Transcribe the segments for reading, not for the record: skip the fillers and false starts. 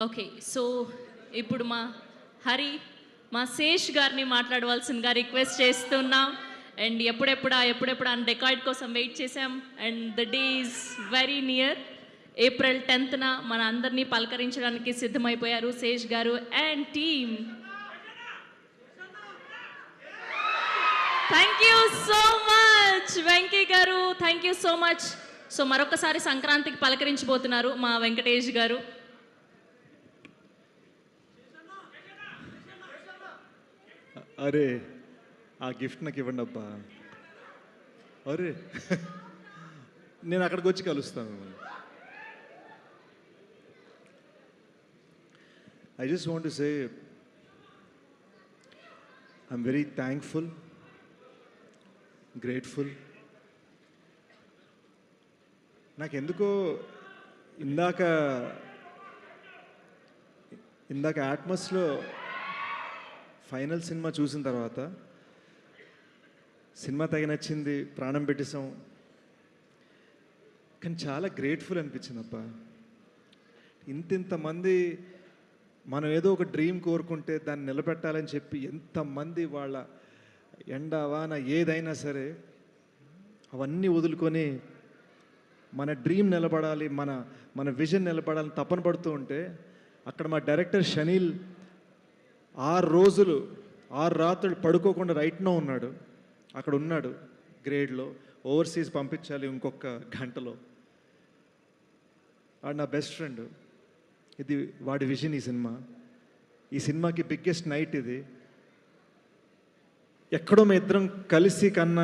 Okay. So, ఇప్పుడు మా హరి, మా శేష్ గారిని మాట్లాడవలసిందిగా రిక్వెస్ట్ చేస్తున్నాం. అండ్ ఎప్పుడెప్పుడా అని రికార్డ్ కోసం వెయిట్ చేసాం. And the day is very near. April 10న మన అందరినీ పలకరించడానికి సిద్ధమైపోయారు Sesh garu and team. Thank you so much Venky garu, thank you so much. So మరొకసారి సంక్రాంతికి పలకరించబోతున్నారు మా వెంకటేష్ గారు. అరే ఆ గిఫ్ట్ నాకు ఇవ్వండి అబ్బా. అరే నేను అక్కడికి వచ్చి కలుస్తాను మిమ్మల్ని. I just want to say I'm very thankful, grateful. నాకెందుకో ఇందాక ఆట్మస్లో ఫైనల్ సినిమా చూసిన తర్వాత సినిమా తెగ నచ్చింది, ప్రాణం పెట్టేసాం. కానీ చాలా గ్రేట్ఫుల్ అనిపించింది అబ్బా. ఇంతమంది మనం ఏదో ఒక డ్రీమ్ కోరుకుంటే దాన్ని నిలబెట్టాలని చెప్పి ఎంతమంది వాళ్ళ ఎండ వాన ఏదైనా సరే అవన్నీ వదులుకొని మన డ్రీమ్ నిలబడాలి, మన విజన్ నిలబడాలని తపన పడుతూ ఉంటే అక్కడ మా డైరెక్టర్ షనీల్ 6 రాత్రులు పడుకోకుండా రైట్నో ఉన్నాడు. అక్కడ ఉన్నాడు గ్రేడ్లో. ఓవర్సీస్ పంపించాలి ఇంకొక గంటలో. వాడు నా బెస్ట్ ఫ్రెండ్. ఇది వాడి విజన్. ఈ సినిమాకి బిగ్గెస్ట్ నైట్ ఇది. ఎక్కడో మేము ఇద్దరం కలిసి కన్న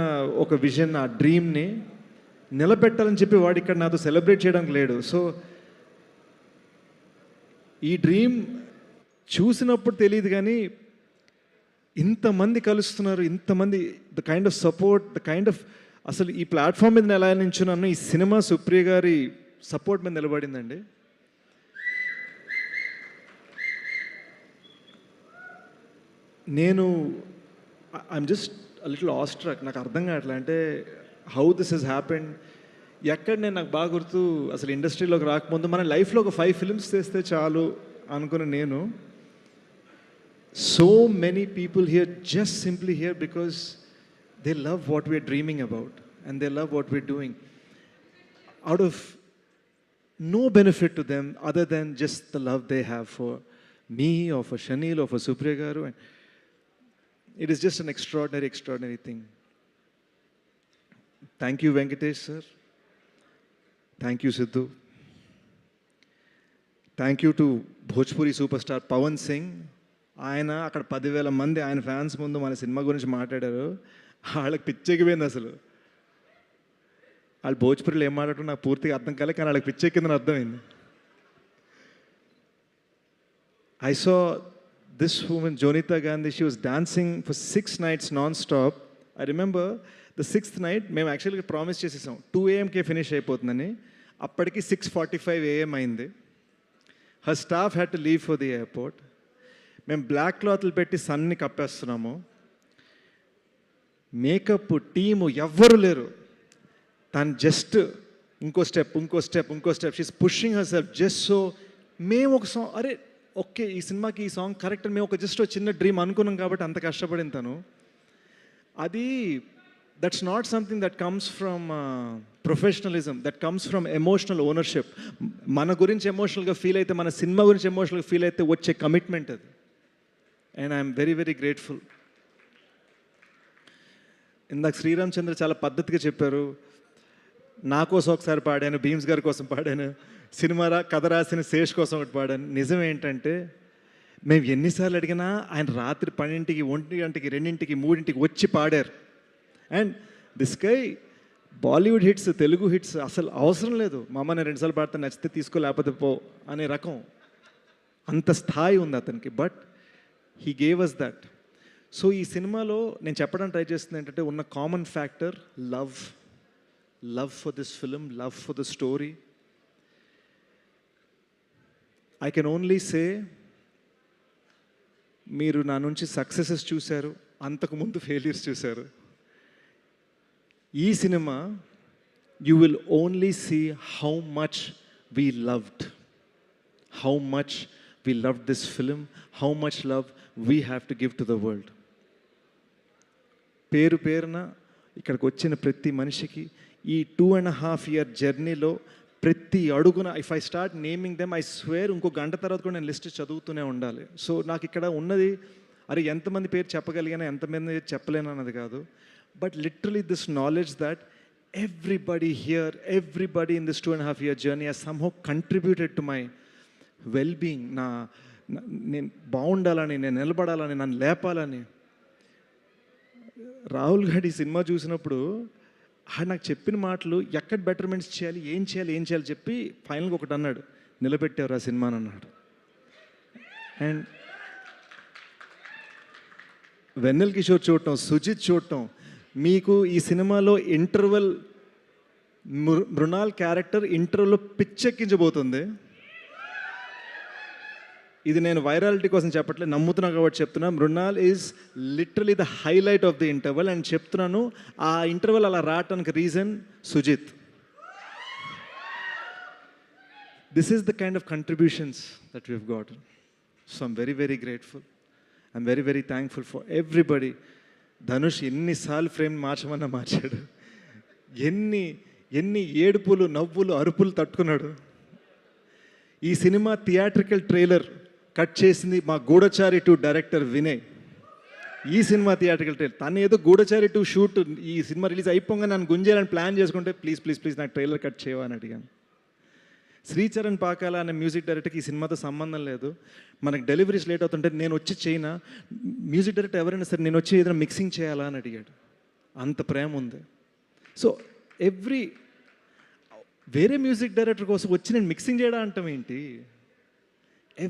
ఒక విజన్, ఆ డ్రీమ్ని నిలబెట్టాలని చెప్పి వాడు ఇక్కడ నాతో సెలబ్రేట్ చేయడానికి లేడు. సో ఈ డ్రీమ్ చూసినప్పుడు తెలియదు కానీ ఇంతమంది కలుస్తున్నారు, ఇంతమంది the kind of support, the kind of అసలు ఈ ప్లాట్ఫామ్ మీద ఎలా నించున్నాను, ఈ సినిమా సుప్రియ గారి సపోర్ట్ మీద నిలబడిందండి. నేను ఐఎమ్ జస్ట్ లిటిల్ ఆస్ట్రక్. నాకు అర్థం కావట్లే అంటే హౌ దిస్ హెస్ హ్యాపెండ్. ఎక్కడ నాకు బాగా గుర్తు, అసలు ఇండస్ట్రీలోకి రాకముందు మన లైఫ్లో ఒక 5 ఫిల్మ్స్ చేస్తే చాలు అనుకున్న నేను, so many people here just simply here because they love what we're dreaming about and they love what we're doing out of no benefit to them other than just the love they have for me or for Shanil or for Supriya Garu, and it is just an extraordinary thing. Thank you Venkatesh sir, thank you Sidhu, thank you to Bhojpuri superstar Pawan Singh. ఆయన అక్కడ 10,000 మంది ఆయన fans ముందు మన cinema గురించి మాట్లాడారు. వాళ్ళకి పిచ్చెక్కిపోయింది. అసలు వాళ్ళు భోజ్పురిలో ఏం మాట్లాడటం నాకు పూర్తిగా అర్థం కాలే, కానీ వాళ్ళకి పిచ్చెక్కిందని అర్థమైంది. I saw this woman Jonita Gandhi, she was dancing for 6 nights non stop. I remember the 6th night మేము యాక్చువల్గా ప్రామిస్ చేసేసాం 2 AM ఫినిష్ అయిపోతుందని. అప్పటికి 6:45 AM అయింది. Her staff had to leave for the airport. మేము బ్లాక్ క్లాత్లు పెట్టి సన్ని కప్పేస్తున్నాము. మేకప్ టీము ఎవ్వరు లేరు. తను జస్ట్ ఇంకో step she's pushing her self just so. మేము ఒక సాంగ్, అరే ఓకే ఈ సినిమాకి ఈ సాంగ్ కరెక్ట్ అని మేము ఒక జస్ట్ చిన్న డ్రీమ్ అనుకున్నాం కాబట్టి అంత కష్టపడిన తను. అది that's not something that comes from professionalism, that comes from emotional ownership. మన గురించి ఎమోషనల్గా ఫీల్ అయితే, మన సినిమా గురించి ఎమోషనల్గా ఫీల్ అయితే వచ్చే కమిట్మెంట్ అది. And I'm very grateful. ఇందాక శ్రీరామ్ చంద్ర చాలా పద్ధతిగా చెప్పారు. నా కోసం ఒకసారి పాడాను, భీమ్స్ గారి కోసం పాడాను, కథ రాసిన శేష్ కోసం ఒకటి పాడాను. నిజం ఏంటంటే మేము ఎన్నిసార్లు అడిగినా ఆయన రాత్రి 12కి, 1 గంటకి, 2కి, 3కి వచ్చి పాడారు. And this guy Bollywood hits, Telugu hits అసలు అవసరం లేదు. మా అమ్మ నేను 2 సార్లు పాడితే నచ్చితే తీసుకో లేకపోతే పో అనే రకం, అంత స్థాయి ఉంది అతనికి. But he gave us that. So ఈ సినిమాలో నేను చెప్పడానికి ట్రై చేస్తుంది ఏంటంటే ఉన్న common factor love for this film, love for the story. I can only say మీరు నా నుంచి సక్సెసెస్ చూశారు, అంతకుముందు ఫెయిల్యూర్స్ చూశారు. ఈ సినిమా you will only see how much we loved, how much we loved this film, how much love we have to give to the world. పేరు పేరున ఇక్కడికి వచ్చిన ప్రతి మనిషికి ఈ 2.5 year జర్నీలో ప్రతి అడుగున if I start naming them I swear ఇంకో గంట తర్వాత కూడా నేను లిస్ట్ చదువుతూనే ఉండాలి. సో నాకు ఇక్కడ ఉన్నది అరే ఎంతమంది పేరు చెప్పగలిగినా ఎంతమంది చెప్పలేను అన్నది కాదు, but literally this knowledge that everybody here, everybody in this 2.5 year journey has somehow contributed to my well-being. నేను బాగుండాలని, నేను నిలబడాలని, నన్ను లేపాలని. రాహుల్ గారి సినిమా చూసినప్పుడు నాకు చెప్పిన మాటలు ఎక్కడ బెటర్మెంట్స్ చేయాలి, ఏం చేయాలి చెప్పి ఫైనల్గా ఒకటి అన్నాడు, నిలబెట్టారు ఆ సినిమాని అన్నాడు. అండ్ వెన్నెల్ కిషోర్ చూడటం, సుజిత్ చూడటం, మీకు ఈ సినిమాలో ఇంటర్వెల్ మృణాల్ క్యారెక్టర్ ఇంటర్వెల్లో పిచ్చెక్కించబోతుంది. ఇది నేను వైరాలిటీ కోసం చెప్పట్లేదు, నమ్ముతున్నా కాబట్టి చెప్తున్నా. Mrunal is literally the highlight of the interval. And చెప్తున్నాను, ఆ ఇంటర్వెల్ అలా రావటానికి reason Sujeeth. This is the kind of contributions that we have gotten. So I'm very very grateful. I'm very very thankful for everybody. Dhanush ఎన్నిసార్లు frame మార్చమన్నా మార్చాడు, ఎన్ని ఏడుపులు, నవ్వులు, అరుపులు తట్టుకున్నాడు. ఈ సినిమా థియేట్రికల్ ట్రైలర్ కట్ చేసింది మా గూఢచారి 2 డైరెక్టర్ వినయ్. ఈ సినిమా థియేట్రికల్ ట్రైలర్ తను ఏదో గూఢచారి 2 షూట్ ఈ సినిమా రిలీజ్ అయిపోగా నన్ను గుంజేయాలని ప్లాన్ చేసుకుంటే ప్లీజ్ నాకు ట్రైలర్ కట్ చేయవని అడిగాను. శ్రీచరణ్ పాకాల అనే మ్యూజిక్ డైరెక్టర్కి ఈ సినిమాతో సంబంధం లేదు. మనకు డెలివరీస్ లేట్ అవుతుంటే నేను వచ్చి చేయనా, మ్యూజిక్ డైరెక్టర్ ఎవరైనా సరే నేను వచ్చి ఏదైనా మిక్సింగ్ చేయాలా అని అడిగాడు. అంత ప్రేమ ఉంది. సో వేరే మ్యూజిక్ డైరెక్టర్ కోసం వచ్చి నేను మిక్సింగ్ చేయడం అంటాం ఏంటి?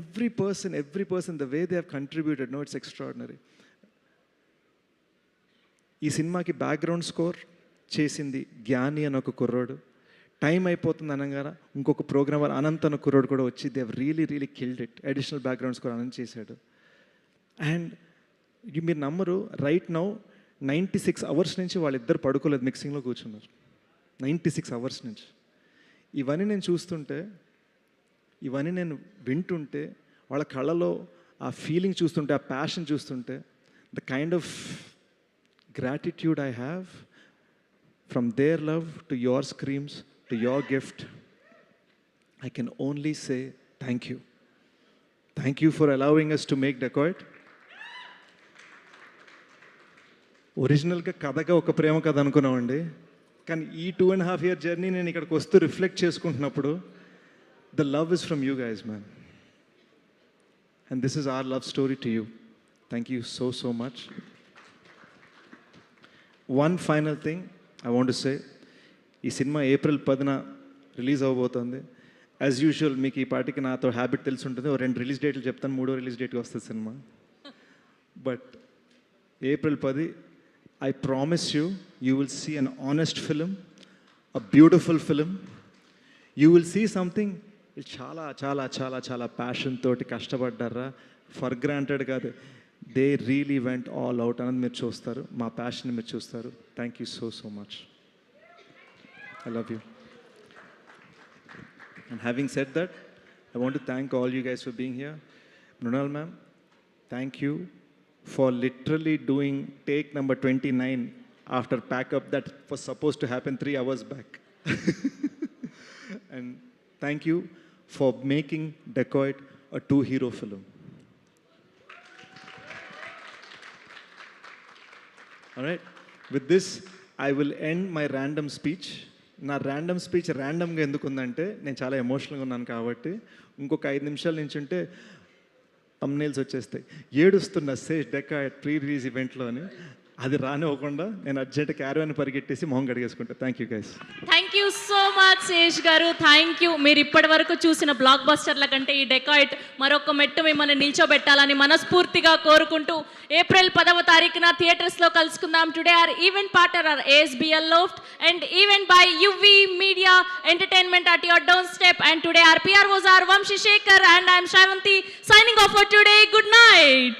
Every person the way they have contributed, no it's extraordinary. ఈ సినిమాకి బ్యాక్గ్రౌండ్ స్కోర్ చేసింది జ్ఞాని అని ఒక కుర్రోడు. టైం అయిపోతుంది అనగానే ఇంకొక ప్రోగ్రామర్ అనంత్ అన్న కుర్రోడు కూడా వచ్చి they really killed it. Additional background score Anant చేశాడు. అండ్ మీరు నమ్మరు, రైట్ నౌ 96 hours నుంచి వాళ్ళిద్దరు పడుకోలేదు, మిక్సింగ్లో కూర్చున్నారు. 96 hours నుంచి. ఇవన్నీ నేను చూస్తుంటే, ఇవన్నీ నేను వింటుంటే, వాళ్ళ కళ్ళలో ఆ ఫీలింగ్ చూస్తుంటే, ఆ ప్యాషన్ చూస్తుంటే, the kind of gratitude I have from there love to your స్క్రీమ్స్ to your gift, I can only say thank you. Thank you for allowing us to make Dacoit. ఒరిజినల్గా కథగా ఒక ప్రేమ కథ అనుకున్నామండి, కానీ ఈ 2.5 year జర్నీ నేను ఇక్కడికి వస్తూ రిఫ్లెక్ట్ చేసుకుంటున్నప్పుడు the love is from you guys man, and this is our love story to you. Thank you so much. One final thing I want to say, ఈ సినిమా April 10న release అవ్వబోతుంది. As usual మీకు ఈ పార్టీకి నాతో habit తెలిసి ఉంటుంది, 2 release డేట్లు చెప్తాను, 3వ రిలీజ్ డేట్కి వస్తుంది సినిమా. But April 10, I promise you will see an honest film, a beautiful film. You will see something చాలా చాలా చాలా చాలా ప్యాషన్ తోటి కష్టపడ్డారా, ఫర్ గ్రాంటెడ్ కాదు, they really went all out అన్నది మీరు చూస్తారు, మా ప్యాషన్ మీరు చూస్తారు. Thank you so much. I love you. And having said that, I want to thank all you guys for being here. Mrunal ma'am, thank you for literally doing take number 29 after pack up that was supposed to happen 3 hours back. And thank you for making Dacoit a 2-hero film. All right, with this I will end my random speech. నా random speech ర్యాండమ్గా ఎందుకు ఉందంటే నేను చాలా ఎమోషనల్గా ఉన్నాను కాబట్టి. ఇంకొక 5 నిమిషాల నుంచి ఉంటే థంబ్నెయిల్స్ వచ్చేస్తాయి, ఏడుస్తున్న సేష్ డెకాయిట్ ప్రీ రిలీజ్ ఈవెంట్లో అని. అది రానివ్వకుండా నేను అర్జెంట్ క్యారవాన్ పరిగెట్టేసి మొహం కడిగేసుకుంటా. Thank you guys. Thank you so much Sesh garu, thank you. మీరు ఇప్పటి వరకు చూసిన బ్లాక్ బస్టర్ల కంటే ఈ డెకాయిట్ మరొక మెట్టు మిమ్మల్ని నిల్చోబెట్టాలని మనస్ఫూర్తిగా కోరుకుంటూ April 10న థియేటర్స్లో కలుసుకుందాం. Today our event partner are ASBL Loft and event by UV Media Entertainment at your doorstep. And today our PROs are Vamshi Shekhar and I am Shravanti signing off for today. Good night.